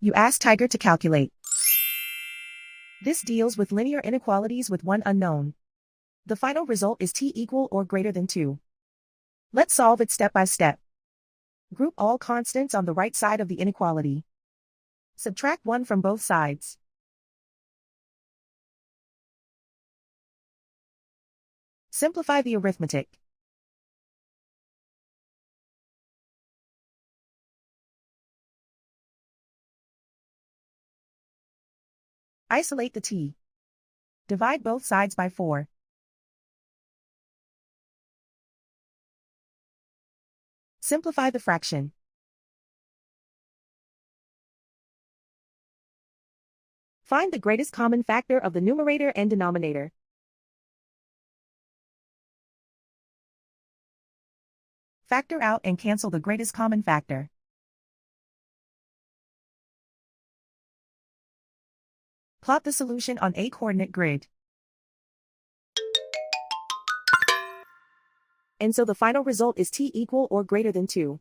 You ask Tiger to calculate. This deals with linear inequalities with one unknown. The final result is t equal or greater than 2. Let's solve it step by step. Group all constants on the right side of the inequality. Subtract 1 from both sides. Simplify the arithmetic. Isolate the t. Divide both sides by 4. Simplify the fraction. Find the greatest common factor of the numerator and denominator. Factor out and cancel the greatest common factor. Plot the solution on a coordinate grid. And so the final result is t equal or greater than 2.